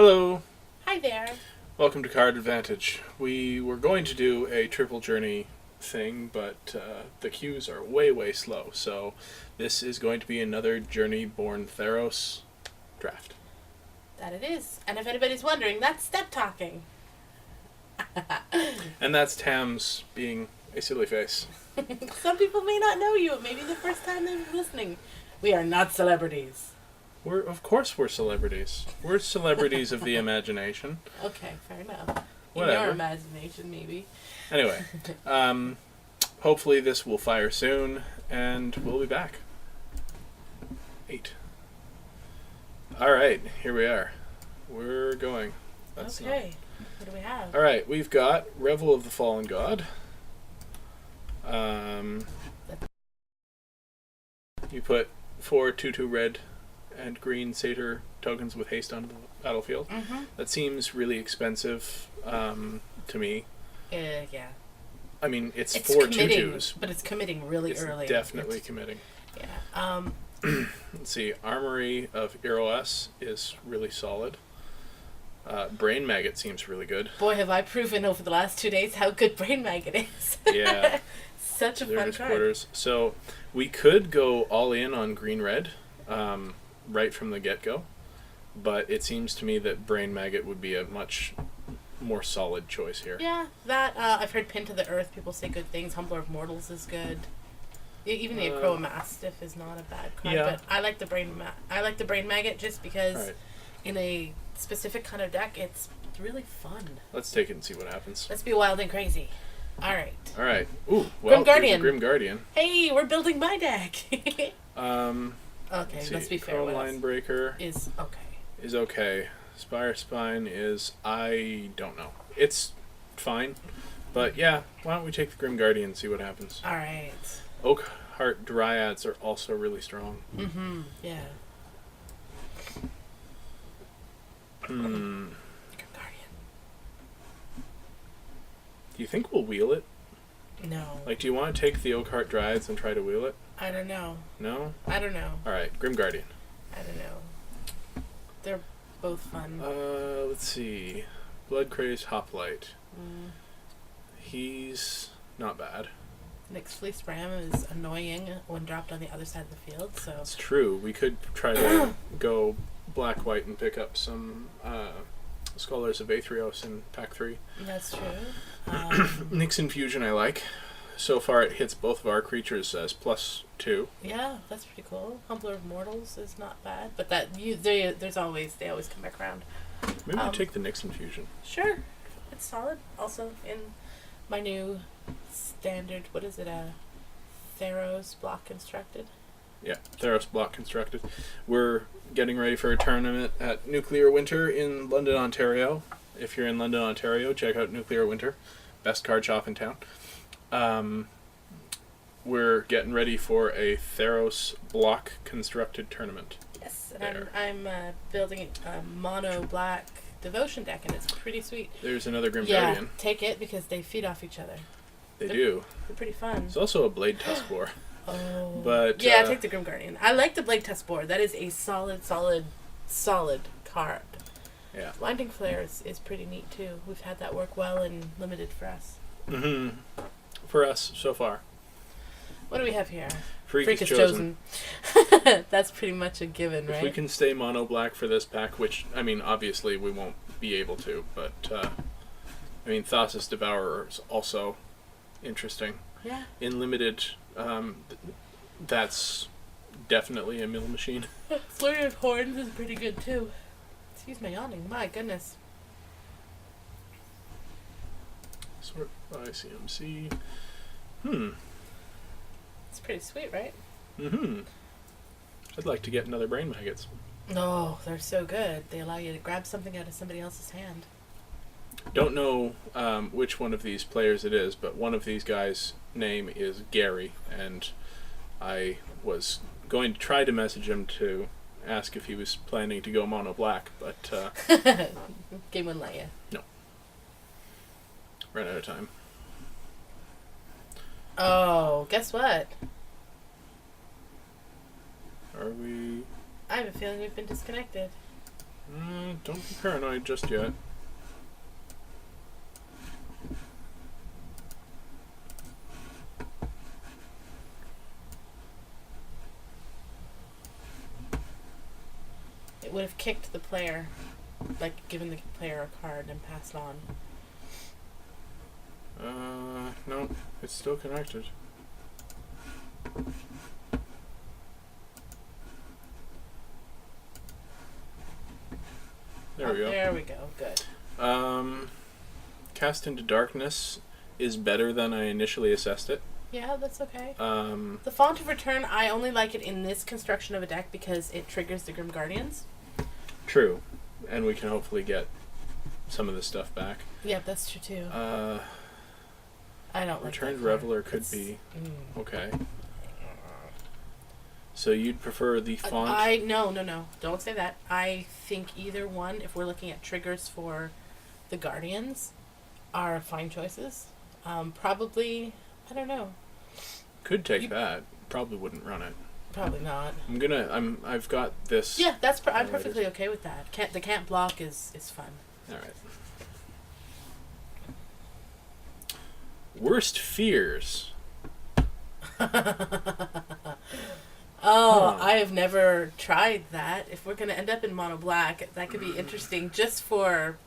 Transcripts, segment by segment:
Hello, Hi there. welcome to Card Advantage. We were going to do a triple journey thing, but the queues are way slow, so this is going to be another Journey-born Theros draft. That it is. And if anybody's wondering, that's step talking. And that's Tam's being a silly face. Some people may not know you. It may be the first time they're listening. We are not celebrities. Of course we're celebrities. We're celebrities of the imagination. Okay, fair enough. Whatever. In your imagination, maybe. Anyway, hopefully this will fire soon, and we'll be back. 8. Alright, here we are. We're going. Okay. What do we have? Alright, we've got Revel of the Fallen God. You put 4 2/2 red and green satyr tokens with haste onto the battlefield. Mm-hmm. That seems really expensive to me. Yeah. I mean, it's 4 committing, 2/2s. But it's committing really It's early. definitely committing. Yeah. Let's see. Armory of Eros is really solid. Brain Maggot seems really good. Boy, have I proven over the last 2 days how good Brain Maggot is. Yeah. Such a They're fun his card. quarters. So we could go all in on green-red right from the get-go, but it seems to me that Brain Maggot would be a much more solid choice here. Yeah, that, I've heard Pin to the Earth, people say good things. Humbler of Mortals is good. Even the Acroa Mastiff is not a bad card, Yeah. but I like the Brain Maggot just because All right. in a specific kind of deck, it's really fun. Let's take it and see what happens. Let's be wild and crazy. All right. All right. Ooh, well, Grim Guardian. Grim Guardian. Hey, we're building my deck. Okay, Let's let's see. be fair. Chrome What Line else Breaker is okay. is okay. Spire Spine is, I don't know. It's fine. But yeah, why don't we take the Grim Guardian and see what happens. All right. Oak Heart Dryads are also really strong. Mm-hmm. Yeah. Hmm. Grim Guardian. Do you think we'll wheel it? No. Like, do you want to take the Oak Heart Dryads and try to wheel it? I don't know. No? I don't know. Alright, Grim Guardian. I don't know. They're both fun. Let's see. Blood Crazed Hoplite. Mm. He's not bad. Nyx Fleece Ram is annoying when dropped on the other side of the field, so... It's true. We could try to go black-white and pick up some Scholars of Aetherios in Pack 3. That's true. Nyx Infusion I like. So far it hits both of our creatures as +2. Yeah, that's pretty cool. Humbler of Mortals is not bad, but they always come back around. Maybe we take the Nyx Infusion. Sure, it's solid. Also in my new standard, what is it? Theros block constructed. Yeah, Theros block constructed. We're getting ready for a tournament at Nuclear Winter in London, Ontario. If you're in London, Ontario, check out Nuclear Winter. Best card shop in town. We're getting ready for a Theros block constructed tournament. Yes, and I'm building a mono black devotion deck, and it's pretty sweet. There's another Grim Yeah, Guardian. take it because they feed off each other. They do. They're pretty fun. There's also a Blade Tuskboar. Oh. But yeah, take the Grim Guardian. I like the Blade Test Board. That is a solid card. Yeah. Blinding Flare is pretty neat too. We've had that work well and limited for us. Mm-hmm. For us, so far. What do we have here? Freak is chosen. That's pretty much a given, right? If we can stay mono black for this pack, which, I mean, obviously we won't be able to, but, I mean, Thassa's Devourer is also interesting. Yeah. In limited, that's definitely a mill machine. Flurry of Horns is pretty good too. Excuse my yawning. My goodness. Sort by CMC. It's pretty sweet, right? I'd like to get another Brain Maggots. No, they're so good. They allow you to grab something out of somebody else's hand. Don't know which one of these players it is, but one of these guys' name is Gary, and I was going to try to message him to ask if he was planning to go mono black, but Game wouldn't let you. no. Ran out of time. Oh, guess what? Are we... I have a feeling we've been disconnected. Don't be paranoid just yet. It would have kicked the player, like given the player a card and passed on. No, it's still connected. There we go. There we go. Good. Cast into Darkness is better than I initially assessed it. Yeah, that's okay. The Font of Return, I only like it in this construction of a deck because it triggers the Grim Guardians. True. And we can hopefully get some of this stuff back. Yeah, that's true too. I don't like Returned that Reveler could be okay. So you'd prefer the font? No. Don't say that. I think either one, if we're looking at triggers for the Guardians, are fine choices. Probably, I don't know. Could take that. Probably wouldn't run it. Probably not. I've got this. Yeah, I'm perfectly okay with that. The can't block is fun. All right. Worst fears. I have never tried that. If we're gonna end up in mono black, that could be interesting just for,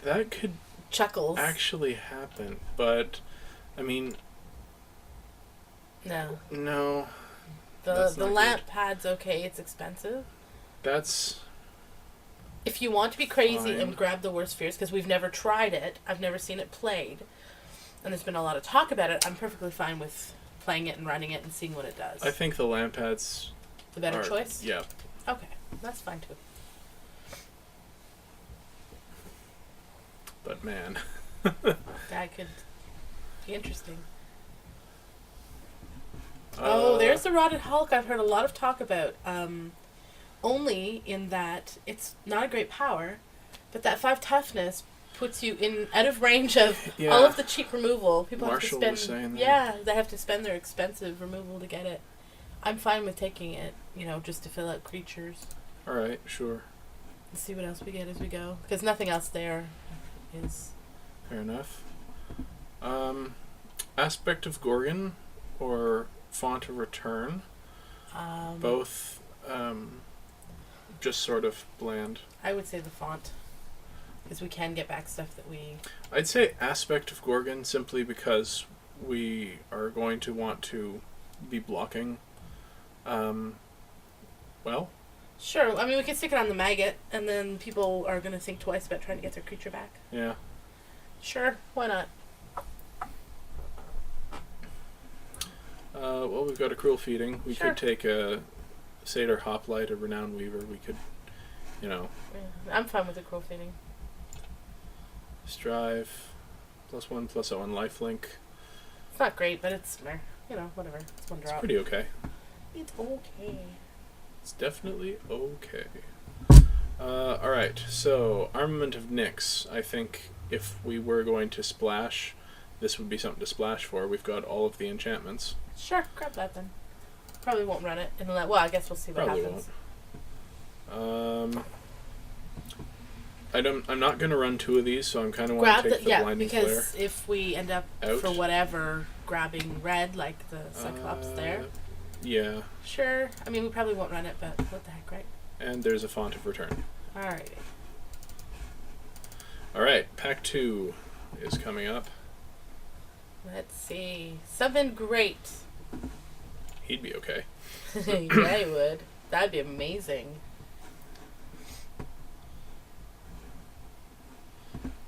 that could chuckles. Actually happen, but I mean, no. The lamp pad's okay. It's expensive. That's. If you want to be crazy fine. and grab the worst fears, because we've never tried it, I've never seen it played, and there's been a lot of talk about it, I'm perfectly fine with playing it and running it and seeing what it does. I think the lamp pads. The better choice? Yeah. Okay, that's fine too. But man. That could be interesting. There's the Rotted Hulk I've heard a lot of talk about. Only in that it's not a great power, but that 5 toughness puts you out of range of all of the cheap removal. People Marshall have was to spend. saying that. Yeah, they have to spend their expensive removal to get it. I'm fine with taking it, just to fill out creatures. All right, sure. Let's see what else we get as we go, because nothing else there is. Fair enough. Aspect of Gorgon or Font of Return. Both just sort of bland. I would say the font, because we can get back stuff that we. I'd say Aspect of Gorgon simply because we are going to want to be blocking. Well. Sure. I mean, we can stick it on the maggot, and then people are going to think twice about trying to get their creature back. Yeah. Sure. Why not? Well, we've got a Cruel Feeding. We could take a Satyr Hoplite, a Renowned Weaver. We could, Yeah, I'm fine with the Cruel Feeding. Strive, +1/+0 lifelink. It's not great, but it's, whatever. It's one drop. It's pretty okay. It's okay. It's definitely okay. Alright, so Armament of Nyx. I think if we were going to splash, this would be something to splash for. We've got all of the enchantments. Sure, grab that then. Probably won't run it. I guess we'll see what happens. Won't. I'm not going to run 2 of these, so I'm kind of want to take the Blinding Flare. Because if we end up, for whatever, grabbing red, like the Cyclops there. Yeah. Sure. I mean, we probably won't run it, but what the heck, right? And there's a Font of Return. Alrighty. Alright, Pack 2 is coming up. Let's see. Something great. He'd be okay. Yeah, he would. That'd be amazing.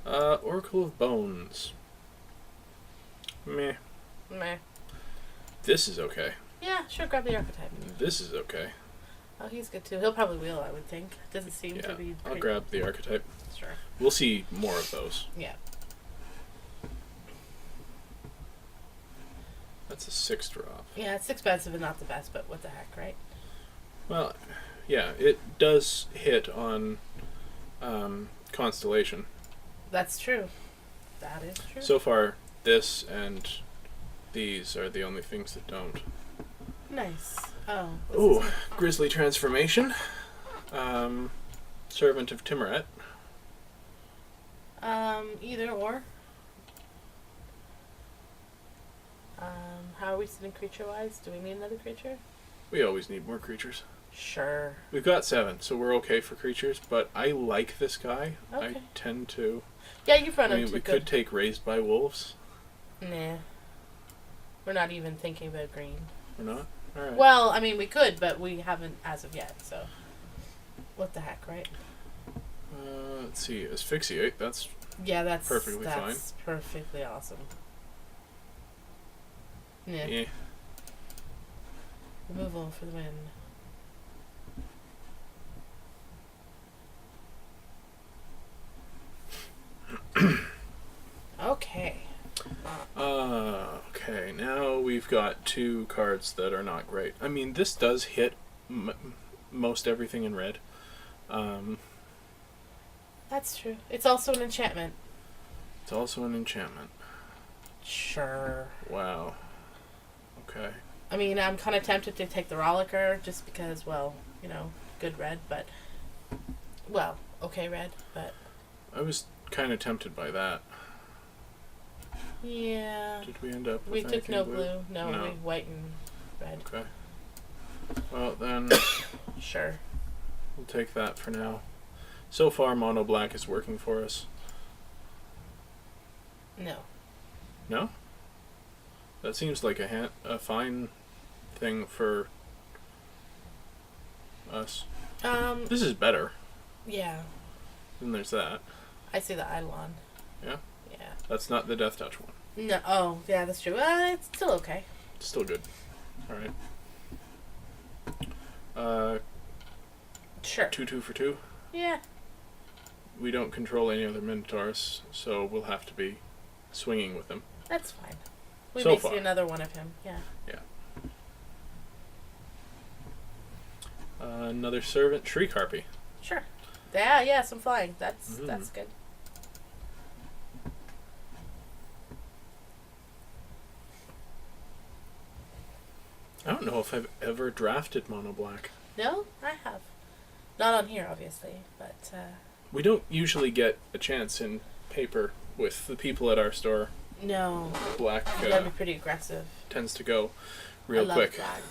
Oracle of Bones. Meh. This is okay. Yeah, sure, grab the archetype. This is okay. Oh, he's good too. He'll probably wheel, I would think. Doesn't seem to be... I'll grab the archetype. Sure. We'll see more of those. Yeah. That's a 6 drop. Yeah, it's expensive and not the best, but what the heck, right? Well, yeah, it does hit on Constellation. That's true. That is true. So far, this and these are the only things that don't. Nice. Ooh, Grizzly Transformation. Servant of Timuret. Either or. How are we sitting creature-wise? Do we need another creature? We always need more creatures. Sure. We've got 7, so we're okay for creatures, but I like this guy. Okay. I tend to... Yeah, you've run I mean, into we good. could take Raised by Wolves. Nah. We're not even thinking about green. We're not? Alright. Well, I mean, we could, but we haven't as of yet, so... What the heck, right? Let's see. Asphyxiate, that's... Yeah, that's perfectly fine. That's perfectly awesome. Yeah. Yeah. Removal for the win. Okay. Okay, now we've got 2 cards that are not great. I mean, this does hit most everything in red. That's true. It's also an enchantment. It's also an enchantment. Sure. Wow. Okay. I mean, I'm kind of tempted to take the Rollicker just because, well, you know, good red, but... Well, okay red, but... I was kind of tempted by that. Yeah. Did we end up with We took anything no blue. No, No. we white and red. Okay. Well, then Sure. we'll take that for now. So far, mono black is working for us. No. No? That seems like a fine thing for us. This is better. Yeah. Then there's that. I see the Eidolon. Yeah? Yeah. That's not the Death Touch one. No. Oh, yeah, that's true. It's still okay. It's still good. Alright. Sure. 2/2 for 2. Yeah. We don't control any other Minotaurs, so we'll have to be swinging with them. That's fine. We So may far. see another one of him. Yeah. Yeah. Another Servant, Shriek Harpy. Sure. Yeah, some flying. That's good. I don't know if I've ever drafted mono black. No, I have. Not on here, obviously, but We don't usually get a chance in paper with the people at our store. no. Black You gotta be pretty aggressive. tends to go I real love quick. black.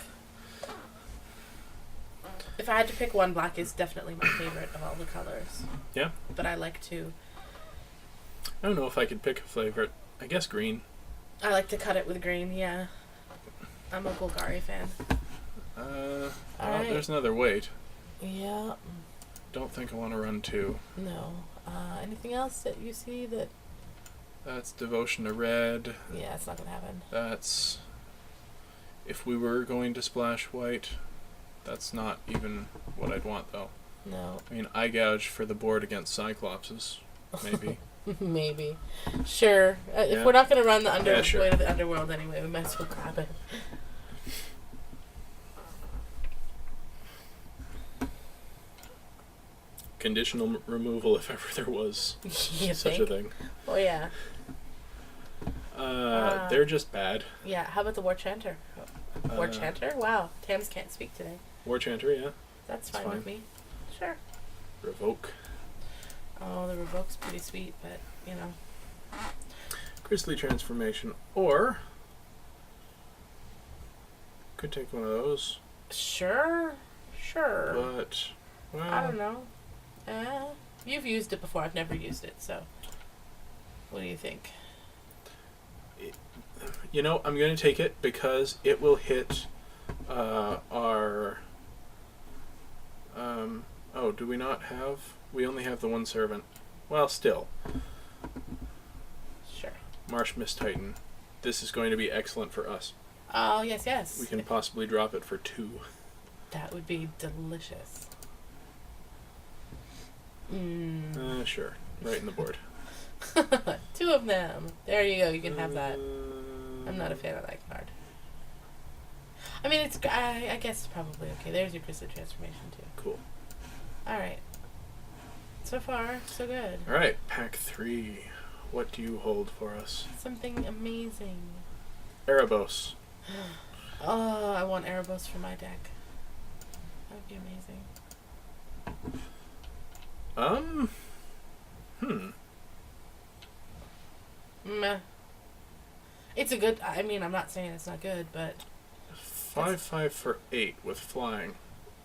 If I had to pick one, black is definitely my favorite of all the colors. Yeah? But I like to. I don't know if I could pick a favorite. I guess green. I like to cut it with green. Yeah. I'm a Golgari fan. Well, Alright. there's another weight. Yeah. Don't think I want to run 2. No. Anything else that you see that? That's Devotion to Red. Yeah, it's not gonna happen. That's... If we were going to splash white, that's not even what I'd want, though. No. I mean, Eye Gouge for the board against Cyclopses, maybe. Maybe. Sure. Yeah. If we're not gonna run the Yeah, sure. way to the underworld anyway, we might as well grab it. Conditional removal, if ever there was You such think? a thing. Oh yeah. They're just bad. Yeah. How about the War Chanter? War Chanter? Wow. Tams can't speak today. War Chanter, yeah. That's It's fine with me. Sure. Revoke. Oh, the Revoke's pretty sweet, but you know. Grizzly Transformation. Or... Could take one of those. Sure. But... Well, I don't know. You've used it before. I've never used it, so. What do you think? You know, I'm going to take it because it will hit our... oh, do we not have... We only have the one servant. Well, still. Sure. Marsh Mist Titan. This is going to be excellent for us. Oh, yes. We can possibly drop it for 2. That would be delicious. Sure. Right in the board. 2 of them. There you go. You can have that. I'm not a fan of that card. I mean, it's. I guess it's probably okay. There's your Crystal Transformation too. Cool. All right. So far, so good. All right, pack 3. What do you hold for us? Something amazing. Erebos. Oh, I want Erebos for my deck. That would be amazing. Meh. It's a good. I mean, I'm not saying it's not good, but 5/5 for 8 with flying.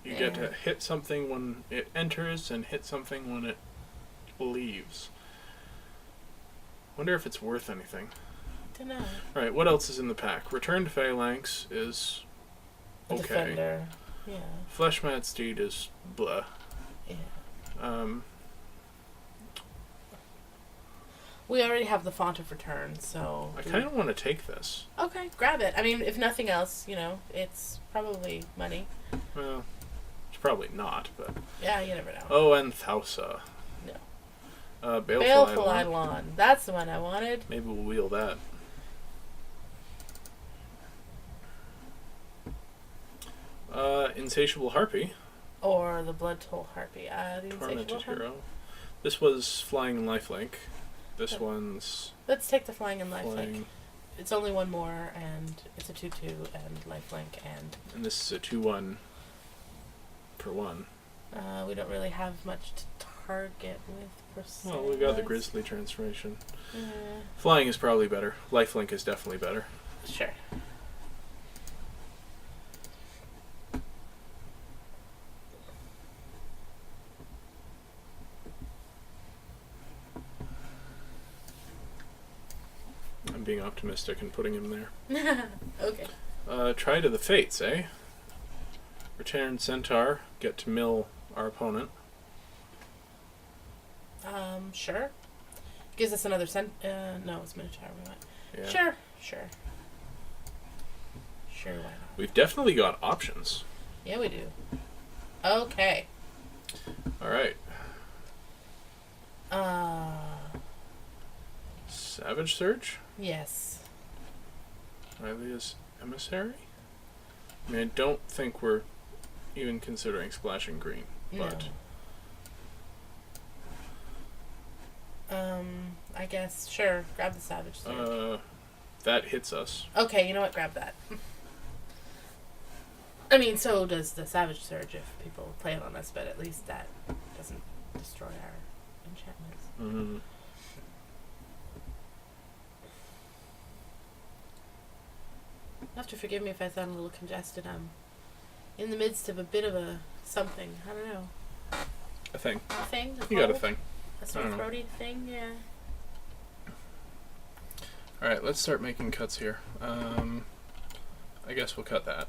You get to hit something when it enters and hit something when it leaves. Wonder if it's worth anything. Don't know. Alright, what else is in the pack? Return to Phalanx is okay. Defender. Yeah. Fleshmad Steed is blah. Yeah. We already have the Font of Return, so... I kind of want to take this. Okay, grab it. I mean, if nothing else, it's probably money. Well, it's probably not, but... Yeah, you never know. Oh, and Thausa. No. Baleful Eidolon. That's the one I wanted. Maybe we'll wheel that. Insatiable Harpy. Or the Blood Toll Harpy. The Tormented Hero. This was Flying and Lifelink. This one's... Let's take the Flying and Lifelink. Flying. It's only one more, and it's a 2/2 and lifelink, and... And this is a 2/1 for 1. We don't really have much to target with percent. Well, we got the Grizzly transformation. Yeah. Flying is probably better. Lifelink is definitely better. Sure. I'm being optimistic and putting him there. Okay. Try to the Fates, eh? Return Centaur. Get to mill our opponent. Sure. Gives us another no, it's Minotaur we want. Yeah. Sure, why not? We've definitely got options. Yeah, we do. Okay. Alright. Savage Surge? Yes. Hylia's Emissary? I mean, I don't think we're even considering splashing green, but... No. I guess, sure, grab the Savage Surge. That hits us. Okay, you know what, grab that. I mean, so does the Savage Surge if people play it on us, but at least that doesn't destroy our enchantments. Mm-hmm. You'll have to forgive me if I sound a little congested. I'm in the midst of a bit of a something. I don't know. A thing. A thing? You got a thing. A sort of throaty thing, yeah. Alright, let's start making cuts here. I guess we'll cut that.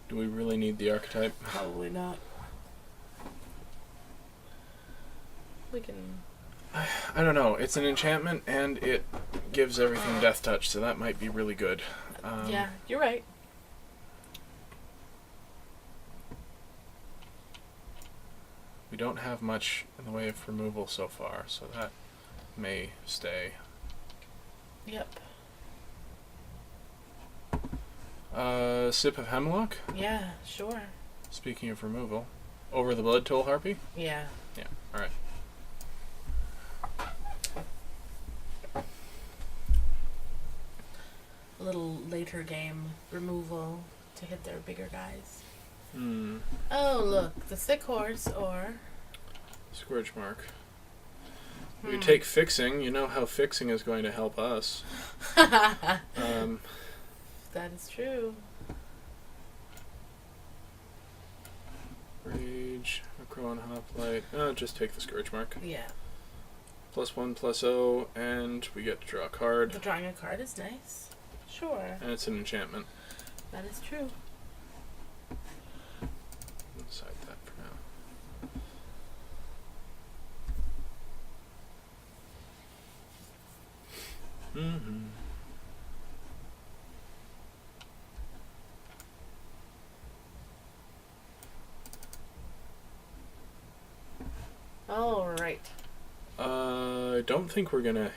Do we really need the archetype? Probably not. We can... I don't know. It's an enchantment, and it gives everything Death Touch, so that might be really good. Yeah, you're right. We don't have much in the way of removal so far, so that may stay. Yep. Sip of Hemlock? Yeah, sure. Speaking of removal. Over the Blood Toll Harpy? Yeah. Yeah, alright. A little later game removal to hit their bigger guys. Oh, look, the Sick Horse or... Scourge Mark. You take Fixing, you know how Fixing is going to help us. That is true. Rage, Acro and Hoplite. Just take the Scourge Mark. Yeah. +1/+0, and we get to draw a card. The drawing a card is nice. Sure. And it's an enchantment. That is true. Side that for now. Mm-hmm. All right. I don't think we're gonna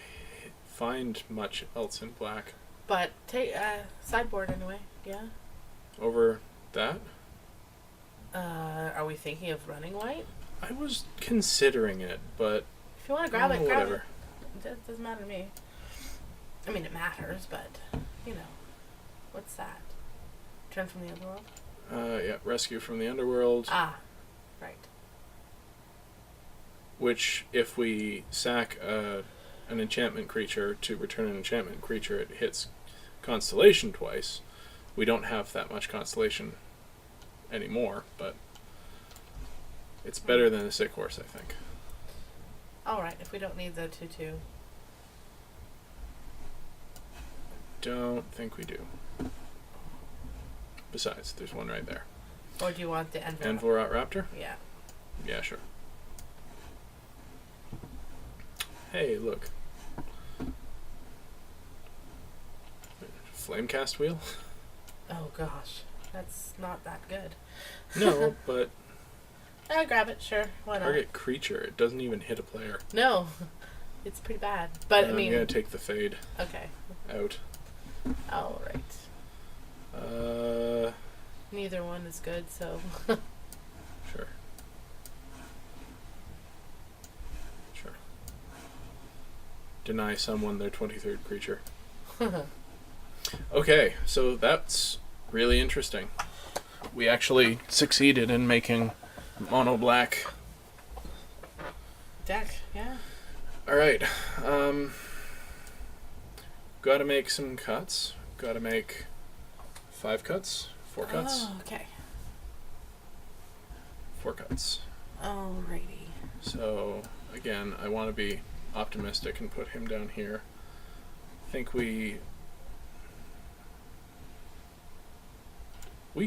find much else in black. But take sideboard anyway. Yeah. Over that? Are we thinking of running white? I was considering it, but If you want to grab it, grab whatever. it. It doesn't matter to me. I mean, it matters, but what's that? Turn from the Underworld. Yeah, Rescue from the Underworld. Ah. Right. Which, if we sack an enchantment creature to return an enchantment creature, it hits Constellation twice. We don't have that much Constellation anymore, but it's better than a Sick Horse, I think. Alright, if we don't need the 2/2. Don't think we do. Besides, there's one right there. Or do you want the Envorot? Envorot Raptor? Yeah. Yeah, sure. Hey, look. Flamecast wheel? Oh gosh, that's not that good. No, but I'll grab it, sure. Why not? target creature. It doesn't even hit a player. No, it's pretty bad. But I mean, I'm gonna take the fade okay. out. All right. Neither one is good, so. Sure. Sure. Deny someone their 23rd creature. Okay, so that's really interesting. We actually succeeded in making mono black. Deck, yeah. Alright. Gotta make some cuts. Gotta make 5 cuts. 4 cuts. Oh, okay. 4 cuts. Alrighty. So, again, I want to be optimistic and put him down here. I think we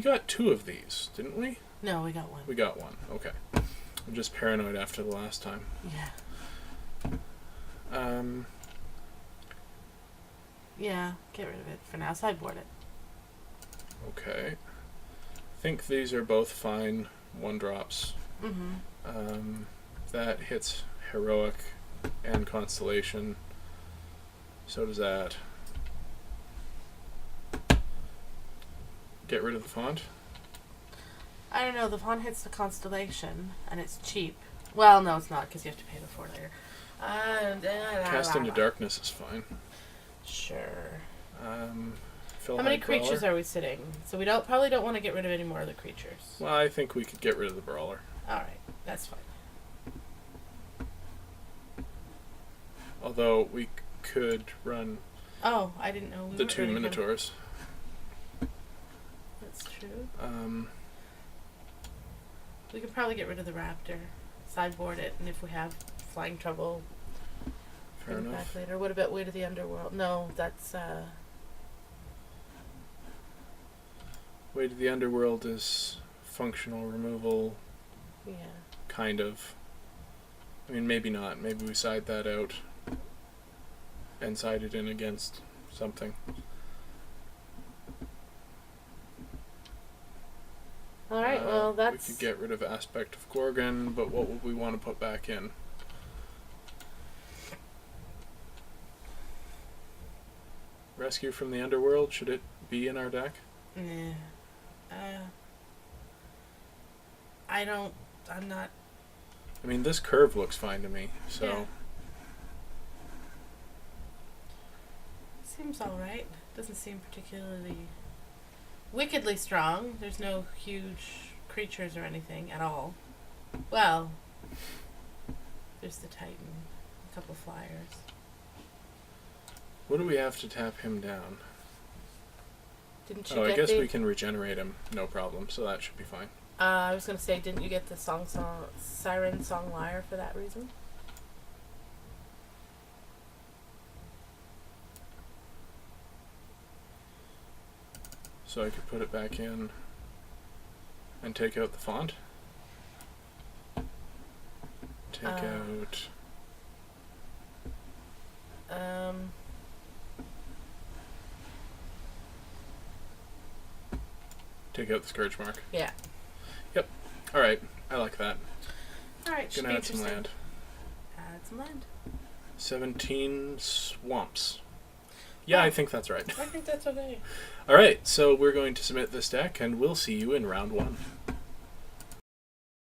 got 2 of these, didn't we? No, we got one. We got 1. Okay. I'm just paranoid after the last time. Yeah. Yeah, get rid of it for now. Sideboard it. Okay. I think these are both fine 1-drops. Mm-hmm. That hits Heroic and Constellation. So does that. Get rid of the font? I don't know. The font hits the Constellation, and it's cheap. Well, no, it's not, because you have to pay the 4 later. Cast into Darkness is fine. Sure. How many creatures are we sitting? So we probably don't want to get rid of any more of the creatures. Well, I think we could get rid of the Brawler. Alright, that's fine. Although we could run Oh, I didn't know we the were 2 running him. Minotaurs. That's true. We could probably get rid of the Raptor. Sideboard it, and if we have flying trouble, Fair bring it enough. back later. What about Way to the Underworld? No, that's Way to the Underworld is functional removal, yeah. kind of. I mean, maybe not. Maybe we side that out and side it in against something. Alright, well that's We could get rid of Aspect of Gorgon, but what would we want to put back in? Rescue from the Underworld, should it be in our deck? Yeah. I'm not. I mean, this curve looks fine to me, so... Yeah. Seems alright. Doesn't seem particularly wickedly strong. There's no huge creatures or anything at all. Well, there's the Titan. A couple flyers. What do we have to tap him down? Didn't you Oh, get I guess the... we can regenerate him, no problem, so that should be fine. I was gonna say, didn't you get the Siren Song Lyre for that reason? So I could put it back in and take out the font. Take out... Take out the Scourge Mark. Yeah. Yep. Alright, I like that. Alright, should Gonna be add some interesting. land. Add some land. 17 swamps. Yeah, I think that's right. I think that's okay. Alright, so we're going to submit this deck, and we'll see you in round 1.